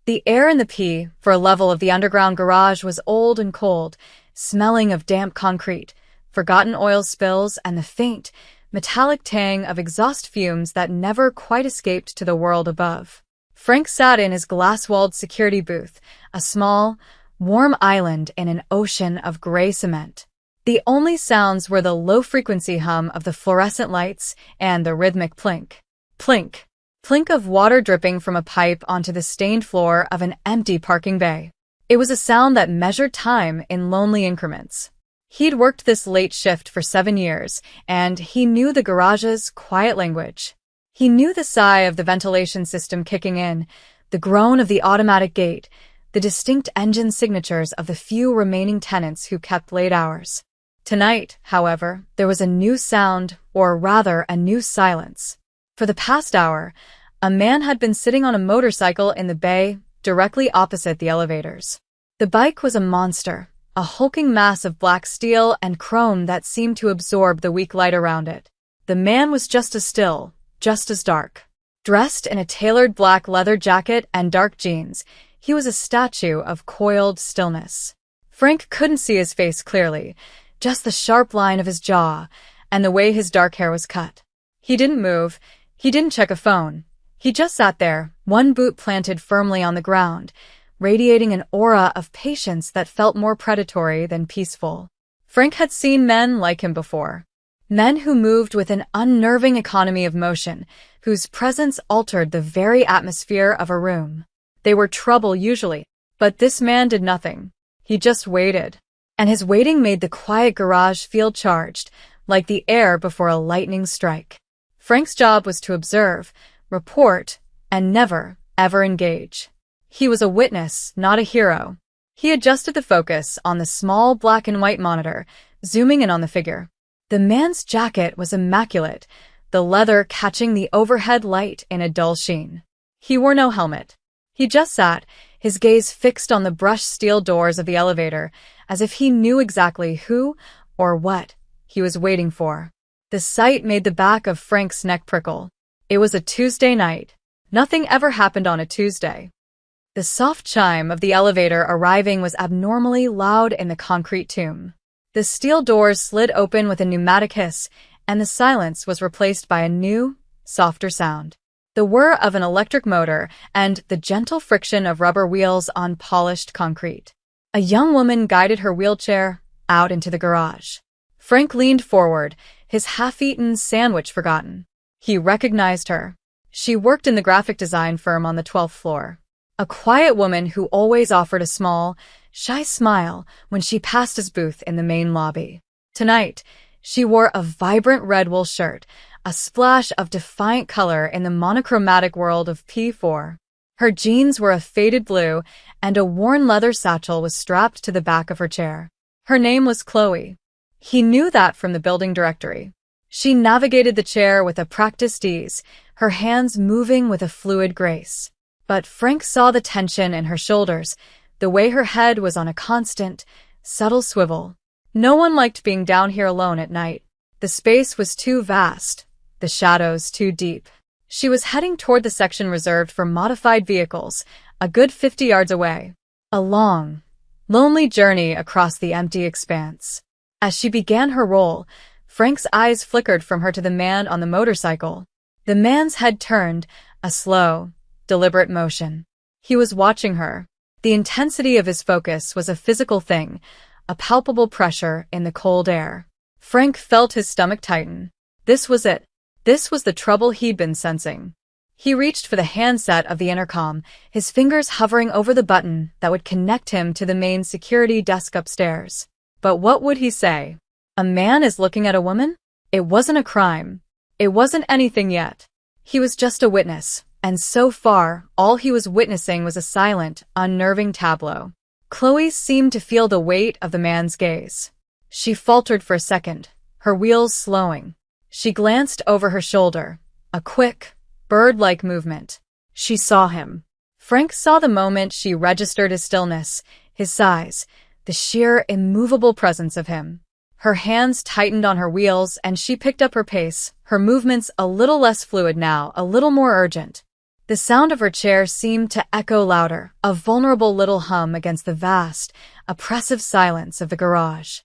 The air in the P4 level of the underground garage was old and cold, smelling of damp concrete, forgotten oil spills, and the faint, metallic tang of exhaust fumes that never quite escaped to the world above. Frank sat in his glass-walled security booth, a small, warm island in an ocean of gray cement. The only sounds were the low-frequency hum of the fluorescent lights and the rhythmic plink, plink, plink of water dripping from a pipe onto the stained floor of an empty parking bay. It was a sound that measured time in lonely increments. He'd worked this late shift for 7 years, and he knew the garage's quiet language. He knew the sigh of the ventilation system kicking in, the groan of the automatic gate, the distinct engine signatures of the few remaining tenants who kept late hours. Tonight, however, there was a new sound, or rather a new silence. For the past hour, a man had been sitting on a motorcycle in the bay, directly opposite the elevators. The bike was a monster, a hulking mass of black steel and chrome that seemed to absorb the weak light around it. The man was just as still, just as dark. Dressed in a tailored black leather jacket and dark jeans, he was a statue of coiled stillness. Frank couldn't see his face clearly, just the sharp line of his jaw and the way his dark hair was cut. He didn't move. He didn't check a phone. He just sat there, one boot planted firmly on the ground, radiating an aura of patience that felt more predatory than peaceful. Frank had seen men like him before. Men who moved with an unnerving economy of motion, whose presence altered the very atmosphere of a room. They were trouble usually, but this man did nothing. He just waited. And his waiting made the quiet garage feel charged, like the air before a lightning strike. Frank's job was to observe, report, and never, ever engage. He was a witness, not a hero. He adjusted the focus on the small black and white monitor, zooming in on the figure. The man's jacket was immaculate, the leather catching the overhead light in a dull sheen. He wore no helmet. He just sat, his gaze fixed on the brushed steel doors of the elevator, as if he knew exactly who, or what, he was waiting for. The sight made the back of Frank's neck prickle. It was a Tuesday night. Nothing ever happened on a Tuesday. The soft chime of the elevator arriving was abnormally loud in the concrete tomb. The steel doors slid open with a pneumatic hiss, and the silence was replaced by a new, softer sound. The whir of an electric motor and the gentle friction of rubber wheels on polished concrete. A young woman guided her wheelchair out into the garage. Frank leaned forward, his half-eaten sandwich forgotten. He recognized her. She worked in the graphic design firm on the 12th floor. A quiet woman who always offered a small, shy smile when she passed his booth in the main lobby. Tonight, she wore a vibrant red wool shirt, a splash of defiant color in the monochromatic world of P4. Her jeans were a faded blue, and a worn leather satchel was strapped to the back of her chair. Her name was Chloe. He knew that from the building directory. She navigated the chair with a practiced ease, her hands moving with a fluid grace. But Frank saw the tension in her shoulders, the way her head was on a constant, subtle swivel. No one liked being down here alone at night. The space was too vast, the shadows too deep. She was heading toward the section reserved for modified vehicles, a good 50 yards away. A long, lonely journey across the empty expanse. As she began her roll, Frank's eyes flickered from her to the man on the motorcycle. The man's head turned, a slow, deliberate motion. He was watching her. The intensity of his focus was a physical thing, a palpable pressure in the cold air. Frank felt his stomach tighten. This was it. This was the trouble he'd been sensing. He reached for the handset of the intercom, his fingers hovering over the button that would connect him to the main security desk upstairs. But what would he say? A man is looking at a woman? It wasn't a crime. It wasn't anything yet. He was just a witness, and so far, all he was witnessing was a silent, unnerving tableau. Chloe seemed to feel the weight of the man's gaze. She faltered for a second, her wheels slowing. She glanced over her shoulder, a quick, bird-like movement. She saw him. Frank saw the moment she registered his stillness, his size, the sheer, immovable presence of him. Her hands tightened on her wheels and she picked up her pace, her movements a little less fluid now, a little more urgent. The sound of her chair seemed to echo louder, a vulnerable little hum against the vast, oppressive silence of the garage.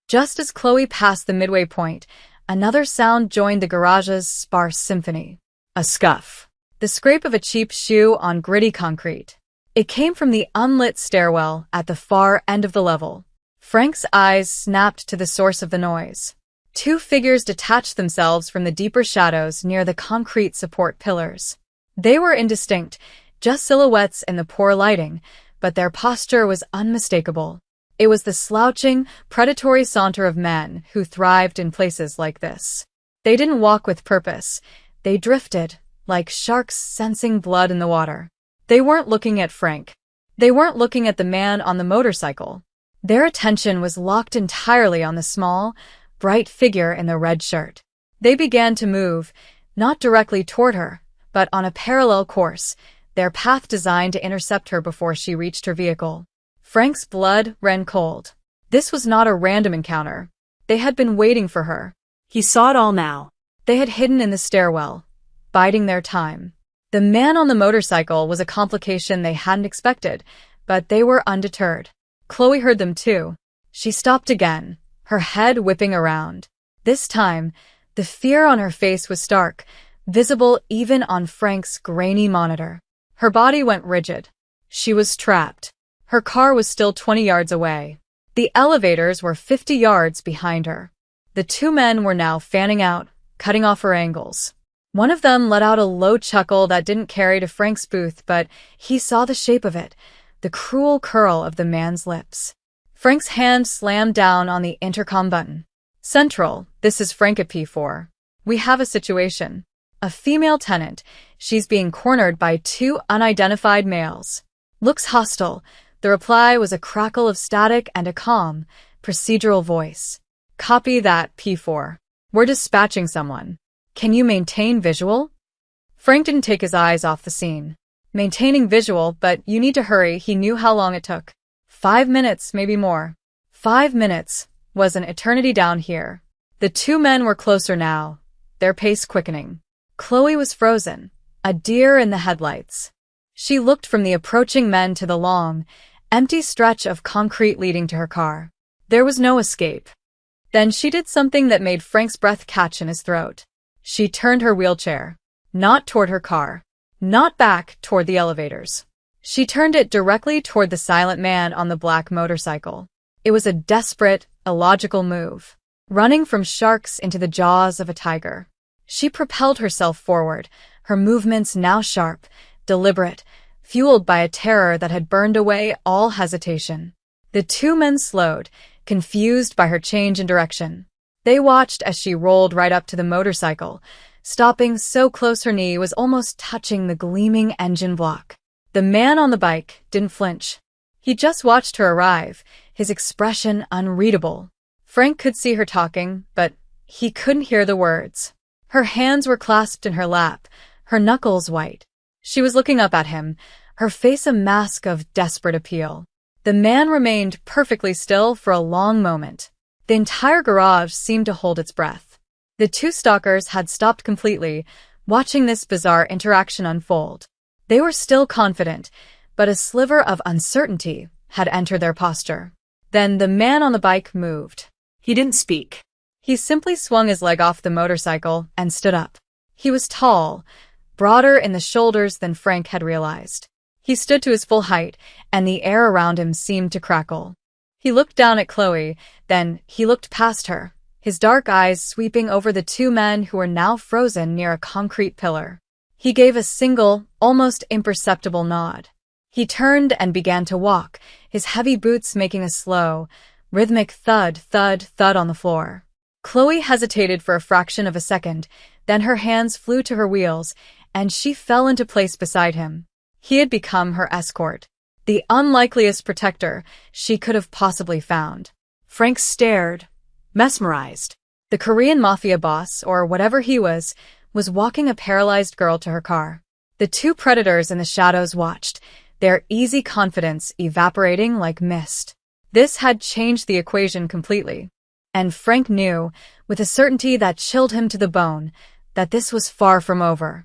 Just as Chloe passed the midway point, another sound joined the garage's sparse symphony. A scuff. The scrape of a cheap shoe on gritty concrete. It came from the unlit stairwell at the far end of the level. Frank's eyes snapped to the source of the noise. Two figures detached themselves from the deeper shadows near the concrete support pillars. They were indistinct, just silhouettes in the poor lighting, but their posture was unmistakable. It was the slouching, predatory saunter of men who thrived in places like this. They didn't walk with purpose. They drifted, like sharks sensing blood in the water. They weren't looking at Frank. They weren't looking at the man on the motorcycle. Their attention was locked entirely on the small, bright figure in the red shirt. They began to move, not directly toward her, but on a parallel course, their path designed to intercept her before she reached her vehicle. Frank's blood ran cold. This was not a random encounter. They had been waiting for her. He saw it all now. They had hidden in the stairwell, biding their time. The man on the motorcycle was a complication they hadn't expected, but they were undeterred. Chloe heard them too. She stopped again, her head whipping around. This time, the fear on her face was stark, visible even on Frank's grainy monitor. Her body went rigid. She was trapped. Her car was still 20 yards away. The elevators were 50 yards behind her. The two men were now fanning out, cutting off her angles. One of them let out a low chuckle that didn't carry to Frank's booth, but he saw the shape of it, the cruel curl of the man's lips. Frank's hand slammed down on the intercom button. Central, this is Frank at P4. We have a situation. A female tenant. She's being cornered by two unidentified males. Looks hostile. The reply was a crackle of static and a calm, procedural voice. Copy that, P4. We're dispatching someone. Can you maintain visual? Frank didn't take his eyes off the scene. Maintaining visual, but you need to hurry. He knew how long it took. 5 minutes, maybe more. 5 minutes was an eternity down here. The two men were closer now, their pace quickening. Chloe was frozen, a deer in the headlights. She looked from the approaching men to the long, empty stretch of concrete leading to her car. There was no escape. Then she did something that made Frank's breath catch in his throat. She turned her wheelchair. Not toward her car. Not back toward the elevators. She turned it directly toward the silent man on the black motorcycle. It was a desperate, illogical move. Running from sharks into the jaws of a tiger. She propelled herself forward, her movements now sharp, deliberate, fueled by a terror that had burned away all hesitation. The two men slowed, confused by her change in direction. They watched as she rolled right up to the motorcycle, stopping so close her knee was almost touching the gleaming engine block. The man on the bike didn't flinch. He just watched her arrive, his expression unreadable. Frank could see her talking, but he couldn't hear the words. Her hands were clasped in her lap, her knuckles white. She was looking up at him, her face a mask of desperate appeal. The man remained perfectly still for a long moment. The entire garage seemed to hold its breath. The two stalkers had stopped completely, watching this bizarre interaction unfold. They were still confident, but a sliver of uncertainty had entered their posture. Then the man on the bike moved. He didn't speak. He simply swung his leg off the motorcycle and stood up. He was tall, broader in the shoulders than Frank had realized. He stood to his full height, and the air around him seemed to crackle. He looked down at Chloe, then he looked past her, his dark eyes sweeping over the two men who were now frozen near a concrete pillar. He gave a single, almost imperceptible nod. He turned and began to walk, his heavy boots making a slow, rhythmic thud, thud, thud on the floor. Chloe hesitated for a fraction of a second, then her hands flew to her wheels, and she fell into place beside him. He had become her escort, the unlikeliest protector she could have possibly found. Frank stared, mesmerized. The Korean Mafia boss, or whatever he was walking a paralyzed girl to her car. The two predators in the shadows watched, their easy confidence evaporating like mist. This had changed the equation completely. And Frank knew, with a certainty that chilled him to the bone, that this was far from over.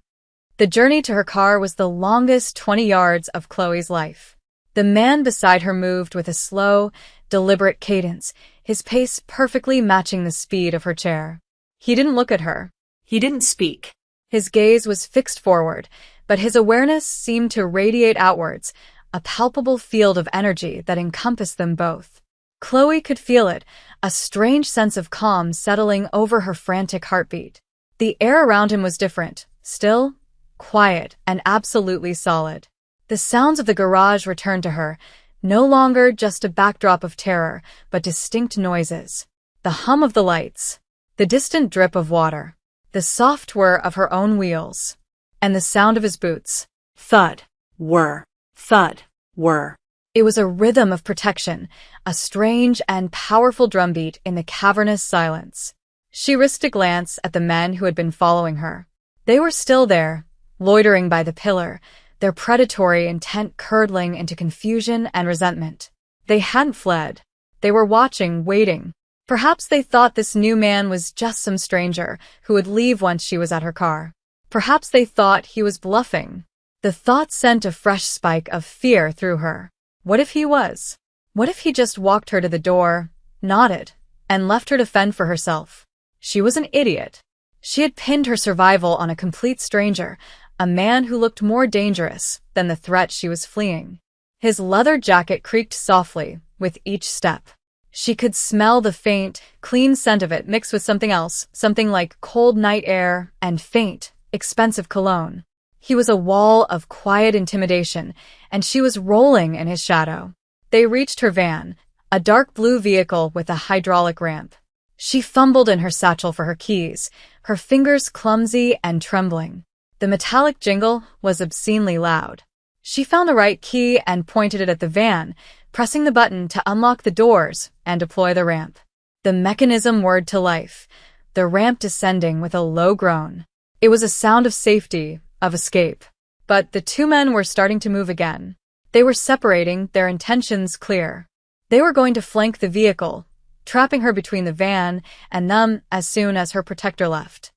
The journey to her car was the longest 20 yards of Chloe's life. The man beside her moved with a slow, deliberate cadence, his pace perfectly matching the speed of her chair. He didn't look at her. He didn't speak. His gaze was fixed forward, but his awareness seemed to radiate outwards, a palpable field of energy that encompassed them both. Chloe could feel it, a strange sense of calm settling over her frantic heartbeat. The air around him was different, still, quiet, and absolutely solid. The sounds of the garage returned to her, no longer just a backdrop of terror, but distinct noises. The hum of the lights, the distant drip of water, the soft whir of her own wheels, and the sound of his boots. Thud. Whir. Thud. Whir. It was a rhythm of protection, a strange and powerful drumbeat in the cavernous silence. She risked a glance at the men who had been following her. They were still there, loitering by the pillar, their predatory intent curdling into confusion and resentment. They hadn't fled. They were watching, waiting. Perhaps they thought this new man was just some stranger who would leave once she was at her car. Perhaps they thought he was bluffing. The thought sent a fresh spike of fear through her. What if he was? What if he just walked her to the door, nodded, and left her to fend for herself? She was an idiot. She had pinned her survival on a complete stranger, a man who looked more dangerous than the threat she was fleeing. His leather jacket creaked softly with each step. She could smell the faint, clean scent of it mixed with something else, something like cold night air and faint, expensive cologne. He was a wall of quiet intimidation, and she was rolling in his shadow. They reached her van, a dark blue vehicle with a hydraulic ramp. She fumbled in her satchel for her keys, her fingers clumsy and trembling. The metallic jingle was obscenely loud. She found the right key and pointed it at the van, pressing the button to unlock the doors and deploy the ramp. The mechanism whirred to life, the ramp descending with a low groan. It was a sound of safety, of escape. But the two men were starting to move again. They were separating, their intentions clear. They were going to flank the vehicle, trapping her between the van and them as soon as her protector left.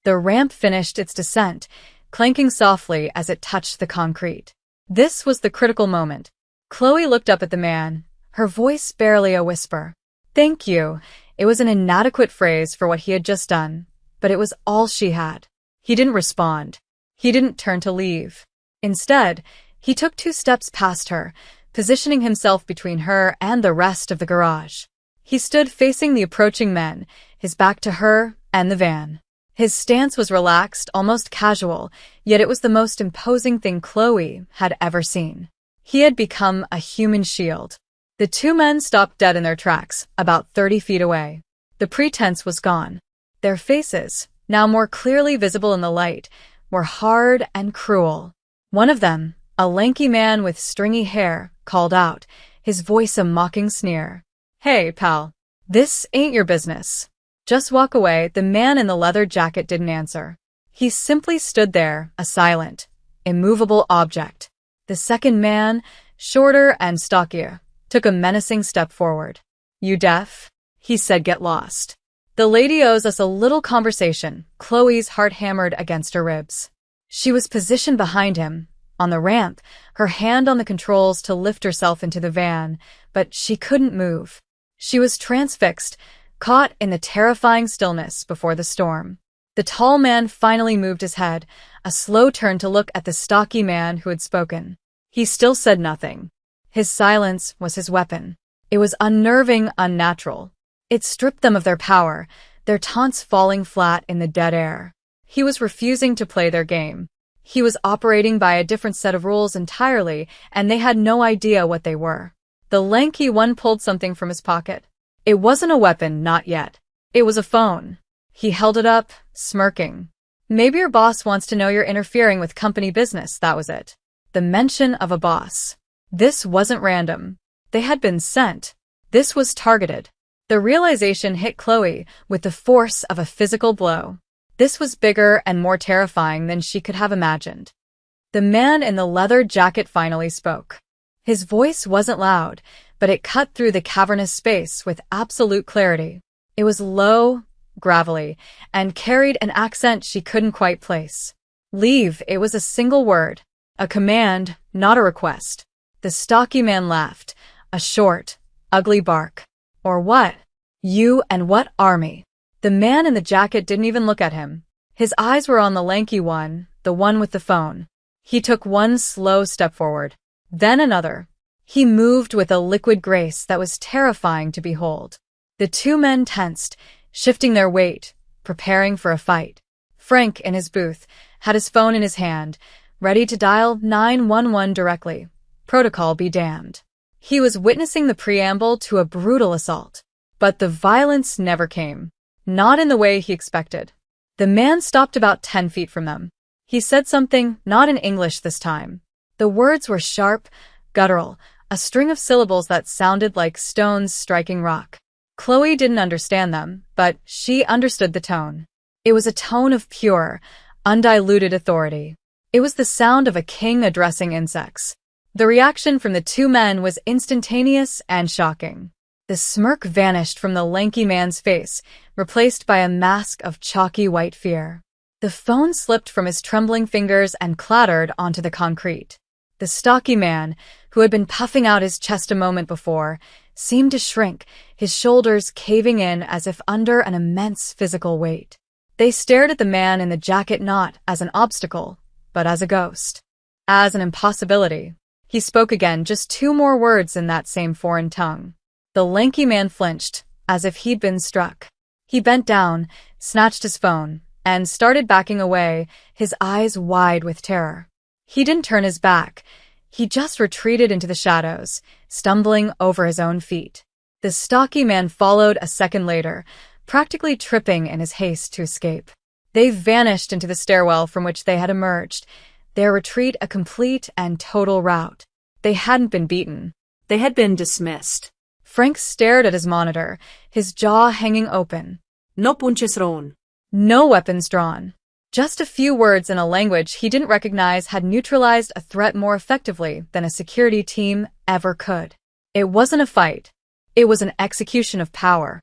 The ramp finished its descent, clanking softly as it touched the concrete. This was the critical moment. Chloe looked up at the man, her voice barely a whisper. "Thank you." It was an inadequate phrase for what he had just done, but it was all she had. He didn't respond. He didn't turn to leave. Instead, he took 2 steps past her, positioning himself between her and the rest of the garage. He stood facing the approaching men, his back to her and the van. His stance was relaxed, almost casual, yet it was the most imposing thing Chloe had ever seen. He had become a human shield. The 2 men stopped dead in their tracks, about 30 feet away. The pretense was gone. Their faces, now more clearly visible in the light, were hard and cruel. One of them, a lanky man with stringy hair, called out, his voice a mocking sneer. "Hey, pal. This ain't your business. Just walk away." The man in the leather jacket didn't answer. He simply stood there, a silent, immovable object. The second man, shorter and stockier, took a menacing step forward. "You deaf?" he said. "Get lost. The lady owes us a little conversation." Chloe's heart hammered against her ribs. She was positioned behind him, on the ramp, her hand on the controls to lift herself into the van, but she couldn't move. She was transfixed, caught in the terrifying stillness before the storm. The tall man finally moved his head, a slow turn to look at the stocky man who had spoken. He still said nothing. His silence was his weapon. It was unnerving, unnatural. It stripped them of their power, their taunts falling flat in the dead air. He was refusing to play their game. He was operating by a different set of rules entirely, and they had no idea what they were. The lanky one pulled something from his pocket. It wasn't a weapon, not yet. It was a phone. He held it up, smirking. "Maybe your boss wants to know you're interfering with company business," that was it. The mention of a boss. This wasn't random. They had been sent. This was targeted. The realization hit Chloe with the force of a physical blow. This was bigger and more terrifying than she could have imagined. The man in the leather jacket finally spoke. His voice wasn't loud, but it cut through the cavernous space with absolute clarity. It was low, gravelly, and carried an accent she couldn't quite place. Leave, it was a single word. A command, not a request. The stocky man laughed. A short, ugly bark. Or what? You and what army? The man in the jacket didn't even look at him. His eyes were on the lanky one, the one with the phone. He took one slow step forward, then another. He moved with a liquid grace that was terrifying to behold. The two men tensed, shifting their weight, preparing for a fight. Frank, in his booth, had his phone in his hand, ready to dial 911 directly. Protocol be damned. He was witnessing the preamble to a brutal assault. But the violence never came. Not in the way he expected. The man stopped about 10 feet from them. He said something, not in English this time. The words were sharp, guttural, a string of syllables that sounded like stones striking rock. Chloe didn't understand them, but she understood the tone. It was a tone of pure, undiluted authority. It was the sound of a king addressing insects. The reaction from the two men was instantaneous and shocking. The smirk vanished from the lanky man's face, replaced by a mask of chalky white fear. The phone slipped from his trembling fingers and clattered onto the concrete. The stocky man, who had been puffing out his chest a moment before, seemed to shrink, his shoulders caving in as if under an immense physical weight. They stared at the man in the jacket not as an obstacle, but as a ghost. As an impossibility. He spoke again, just 2 more words in that same foreign tongue. The lanky man flinched, as if he'd been struck. He bent down, snatched his phone, and started backing away, his eyes wide with terror. He didn't turn his back. He just retreated into the shadows, stumbling over his own feet. The stocky man followed a second later, practically tripping in his haste to escape. They vanished into the stairwell from which they had emerged, their retreat a complete and total rout. They hadn't been beaten. They had been dismissed. Frank stared at his monitor, his jaw hanging open. No punches thrown. No weapons drawn. Just a few words in a language he didn't recognize had neutralized a threat more effectively than a security team ever could. It wasn't a fight. It was an execution of power.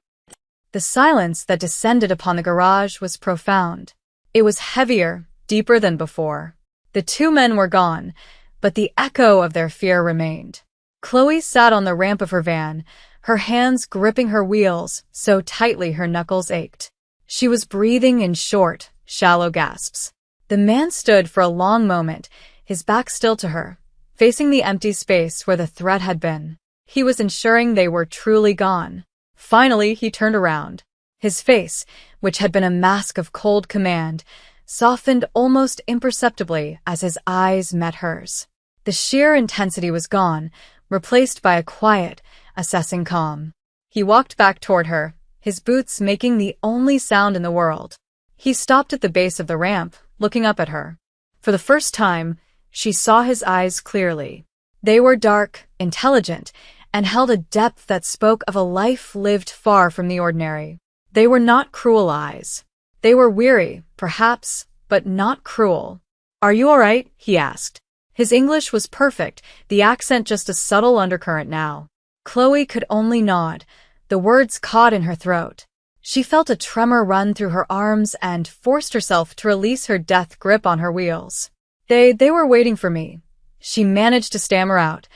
The silence that descended upon the garage was profound. It was heavier, deeper than before. The two men were gone, but the echo of their fear remained. Chloe sat on the ramp of her van, her hands gripping her wheels so tightly her knuckles ached. She was breathing in short, shallow gasps. The man stood for a long moment, his back still to her, facing the empty space where the threat had been. He was ensuring they were truly gone. Finally, he turned around. His face, which had been a mask of cold command, softened almost imperceptibly as his eyes met hers. The sheer intensity was gone, replaced by a quiet, assessing calm. He walked back toward her, his boots making the only sound in the world. He stopped at the base of the ramp, looking up at her. For the first time, she saw his eyes clearly. They were dark, intelligent, and held a depth that spoke of a life lived far from the ordinary. They were not cruel eyes. They were weary, perhaps, but not cruel. "Are you all right?" he asked. His English was perfect, the accent just a subtle undercurrent now. Chloe could only nod, the words caught in her throat. She felt a tremor run through her arms and forced herself to release her death grip on her wheels. They were waiting for me. She managed to stammer out,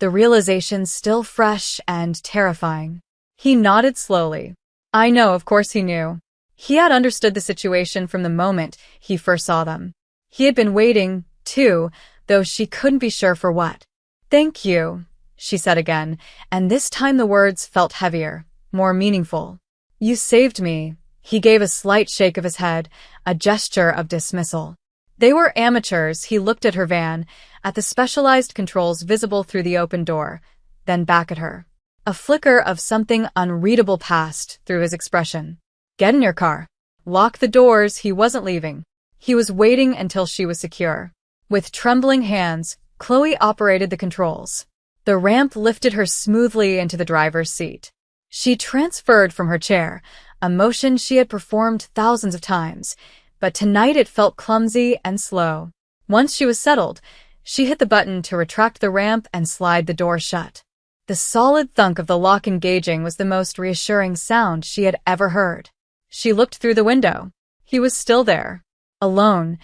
the realization still fresh and terrifying. He nodded slowly. I know, of course he knew. He had understood the situation from the moment he first saw them. He had been waiting, too, though she couldn't be sure for what. "Thank you," she said again, and this time the words felt heavier, more meaningful. "You saved me." He gave a slight shake of his head, a gesture of dismissal. They were amateurs. He looked at her van, at the specialized controls visible through the open door, then back at her. A flicker of something unreadable passed through his expression. "Get in your car. Lock the doors." He wasn't leaving. He was waiting until she was secure. With trembling hands, Chloe operated the controls. The ramp lifted her smoothly into the driver's seat. She transferred from her chair, a motion she had performed thousands of times, but tonight it felt clumsy and slow. Once she was settled, she hit the button to retract the ramp and slide the door shut. The solid thunk of the lock engaging was the most reassuring sound she had ever heard. She looked through the window. He was still there. Alone,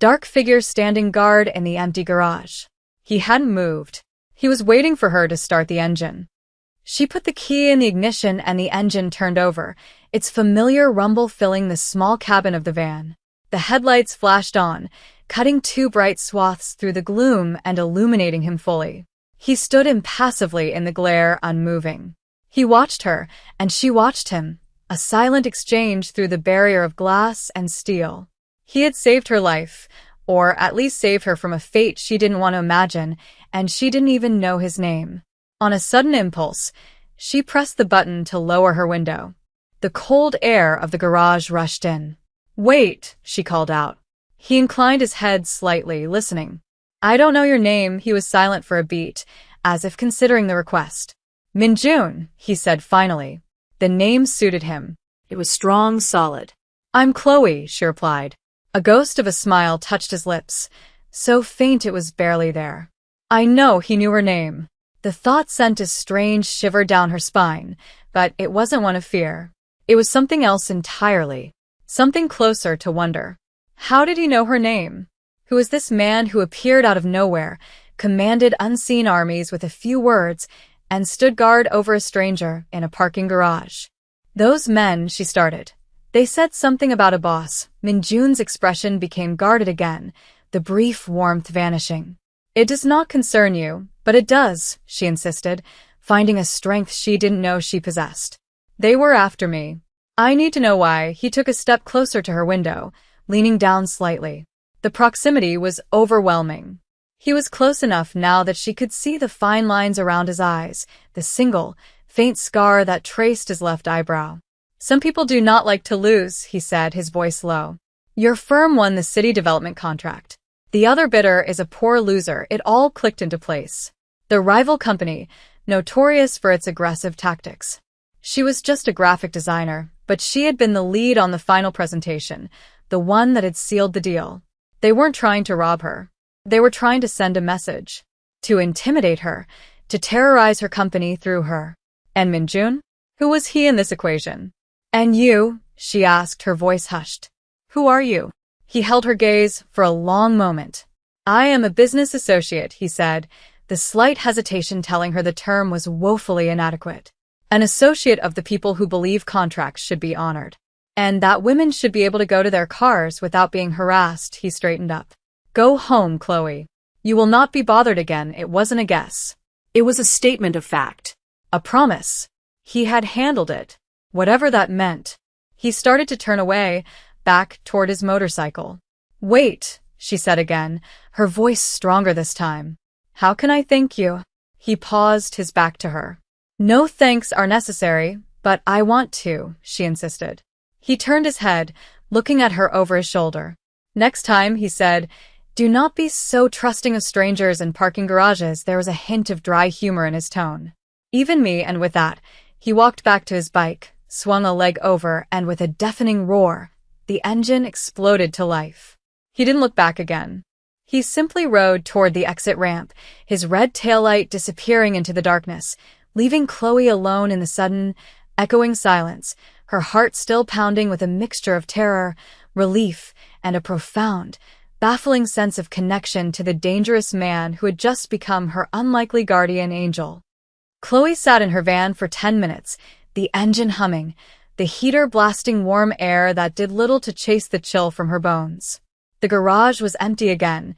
dark figure standing guard in the empty garage. He hadn't moved. He was waiting for her to start the engine. She put the key in the ignition and the engine turned over, its familiar rumble filling the small cabin of the van. The headlights flashed on, cutting two bright swaths through the gloom and illuminating him fully. He stood impassively in the glare, unmoving. He watched her, and she watched him, a silent exchange through the barrier of glass and steel. He had saved her life, or at least saved her from a fate she didn't want to imagine, and she didn't even know his name. On a sudden impulse, she pressed the button to lower her window. The cold air of the garage rushed in. "Wait," she called out. He inclined his head slightly, listening. "I don't know your name." He was silent for a beat, as if considering the request. "Minjun," he said finally. The name suited him. It was strong, solid. "I'm Chloe," she replied. A ghost of a smile touched his lips, so faint it was barely there. I know he knew her name. The thought sent a strange shiver down her spine, but it wasn't one of fear. It was something else entirely. Something closer to wonder. How did he know her name? Who was this man who appeared out of nowhere, commanded unseen armies with a few words, and stood guard over a stranger in a parking garage? "Those men," she started. "They said something about a boss." Minjun's expression became guarded again, the brief warmth vanishing. "It does not concern you, but it does," she insisted, finding a strength she didn't know she possessed. "They were after me. I need to know why." He took a step closer to her window, leaning down slightly. The proximity was overwhelming. He was close enough now that she could see the fine lines around his eyes, the single, faint scar that traced his left eyebrow. "Some people do not like to lose," he said, his voice low. "Your firm won the city development contract. The other bidder is a poor loser." It all clicked into place. The rival company, notorious for its aggressive tactics. She was just a graphic designer, but she had been the lead on the final presentation, the one that had sealed the deal. They weren't trying to rob her. They were trying to send a message. To intimidate her, to terrorize her company through her. And Minjun? Who was he in this equation? "And you?" she asked, her voice hushed. "Who are you?" He held her gaze for a long moment. "I am a business associate," he said, the slight hesitation telling her the term was woefully inadequate. "An associate of the people who believe contracts should be honored. And that women should be able to go to their cars without being harassed." He straightened up. "Go home, Chloe. You will not be bothered again." It wasn't a guess. It was a statement of fact. A promise. He had handled it. Whatever that meant. He started to turn away, back toward his motorcycle. "Wait," she said again, her voice stronger this time. "How can I thank you?" He paused, his back to her. "No thanks are necessary, but I want to," she insisted. He turned his head, looking at her over his shoulder. "Next time," he said, "do not be so trusting of strangers in parking garages." There was a hint of dry humor in his tone. "Even me," and with that, he walked back to his bike, swung a leg over, and with a deafening roar, the engine exploded to life. He didn't look back again. He simply rode toward the exit ramp, his red taillight disappearing into the darkness, leaving Chloe alone in the sudden, echoing silence, her heart still pounding with a mixture of terror, relief, and a profound, baffling sense of connection to the dangerous man who had just become her unlikely guardian angel. Chloe sat in her van for 10 minutes, the engine humming, the heater blasting warm air that did little to chase the chill from her bones. The garage was empty again,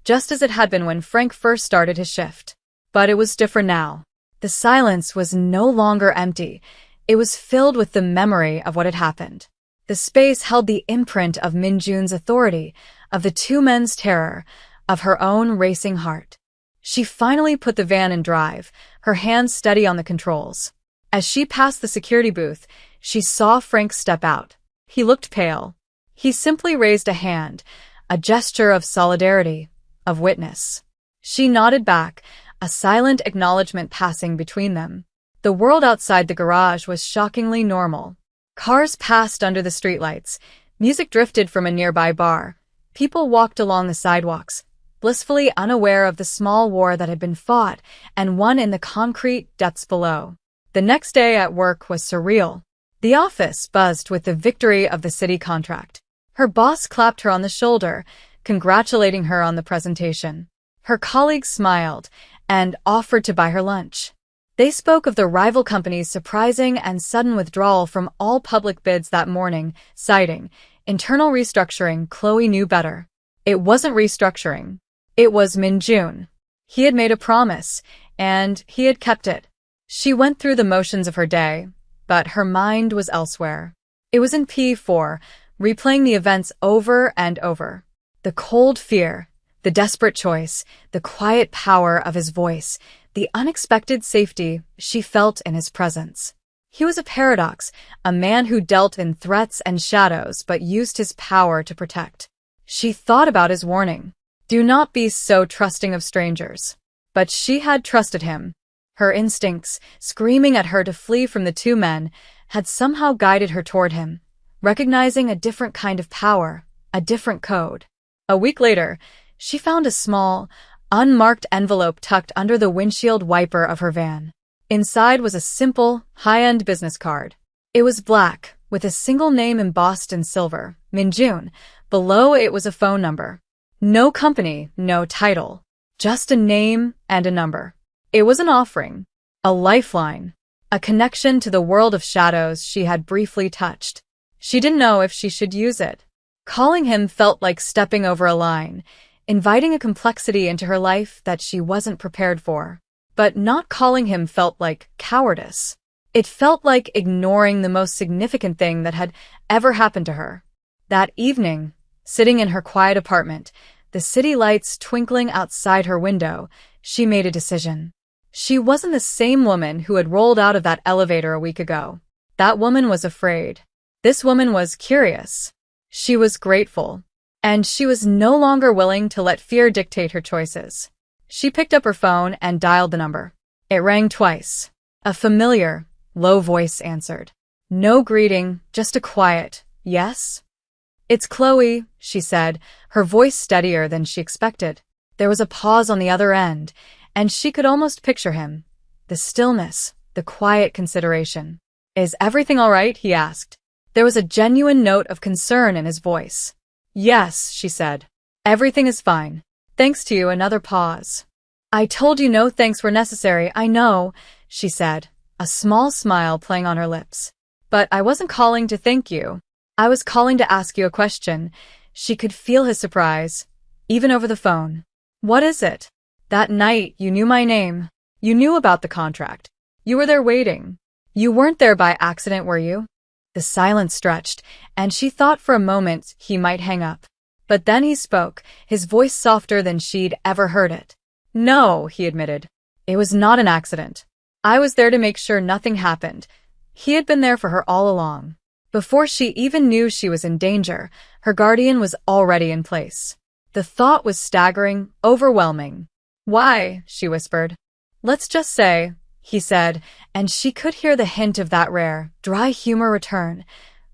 just as it had been when Frank first started his shift. But it was different now. The silence was no longer empty. It was filled with the memory of what had happened. The space held the imprint of Minjun's authority, of the two men's terror, of her own racing heart. She finally put the van in drive, her hands steady on the controls. As she passed the security booth, she saw Frank step out. He looked pale. He simply raised a hand, a gesture of solidarity, of witness. She nodded back, a silent acknowledgement passing between them. The world outside the garage was shockingly normal. Cars passed under the streetlights, music drifted from a nearby bar, people walked along the sidewalks, blissfully unaware of the small war that had been fought and won in the concrete depths below. The next day at work was surreal. The office buzzed with the victory of the city contract. Her boss clapped her on the shoulder, congratulating her on the presentation. Her colleagues smiled and offered to buy her lunch. They spoke of the rival company's surprising and sudden withdrawal from all public bids that morning, citing internal restructuring. Chloe knew better. It wasn't restructuring. It was Min-jun. He had made a promise, and he had kept it. She went through the motions of her day, but her mind was elsewhere. It was in P4, replaying the events over and over. The cold fear, the desperate choice, the quiet power of his voice, the unexpected safety she felt in his presence. He was a paradox, a man who dealt in threats and shadows but used his power to protect. She thought about his warning. Do not be so trusting of strangers. But she had trusted him. Her instincts, screaming at her to flee from the two men, had somehow guided her toward him, recognizing a different kind of power, a different code. A week later, she found a small, unmarked envelope tucked under the windshield wiper of her van. Inside was a simple, high-end business card. It was black, with a single name embossed in silver, Min-jun. Below it was a phone number. No company, no title. Just a name and a number. It was an offering, a lifeline, a connection to the world of shadows she had briefly touched. She didn't know if she should use it. Calling him felt like stepping over a line, inviting a complexity into her life that she wasn't prepared for. But not calling him felt like cowardice. It felt like ignoring the most significant thing that had ever happened to her. That evening, sitting in her quiet apartment, the city lights twinkling outside her window, she made a decision. She wasn't the same woman who had rolled out of that elevator a week ago. That woman was afraid. This woman was curious. She was grateful. And she was no longer willing to let fear dictate her choices. She picked up her phone and dialed the number. It rang twice. A familiar, low voice answered. No greeting, just a quiet, yes? It's Chloe, she said, her voice steadier than she expected. There was a pause on the other end, and she could almost picture him. The stillness, the quiet consideration. Is everything all right? He asked. There was a genuine note of concern in his voice. Yes, she said. Everything is fine. Thanks to you. Another pause. I told you no thanks were necessary, I know, she said, a small smile playing on her lips. But I wasn't calling to thank you. I was calling to ask you a question. She could feel his surprise, even over the phone. What is it? That night, you knew my name. You knew about the contract. You were there waiting. You weren't there by accident, were you? The silence stretched, and she thought for a moment he might hang up. But then he spoke, his voice softer than she'd ever heard it. No, he admitted. It was not an accident. I was there to make sure nothing happened. He had been there for her all along. Before she even knew she was in danger, her guardian was already in place. The thought was staggering, overwhelming. Why? She whispered. Let's just say, he said, and she could hear the hint of that rare, dry humor return.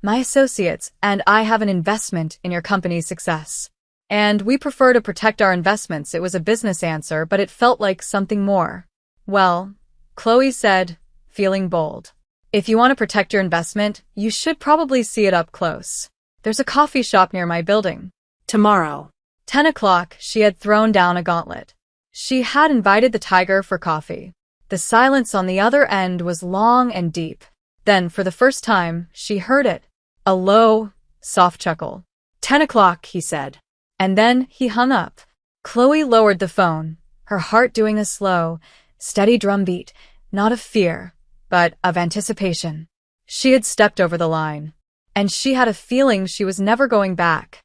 My associates and I have an investment in your company's success. And we prefer to protect our investments. It was a business answer, but it felt like something more. Well, Chloe said, feeling bold. If you want to protect your investment, you should probably see it up close. There's a coffee shop near my building. Tomorrow. 10 o'clock, she had thrown down a gauntlet. She had invited the tiger for coffee. The silence on the other end was long and deep. Then, for the first time, she heard it. A low, soft chuckle. 10 o'clock, he said. And then he hung up. Chloe lowered the phone, her heart doing a slow, steady drumbeat, not of fear, but of anticipation. She had stepped over the line, and she had a feeling she was never going back.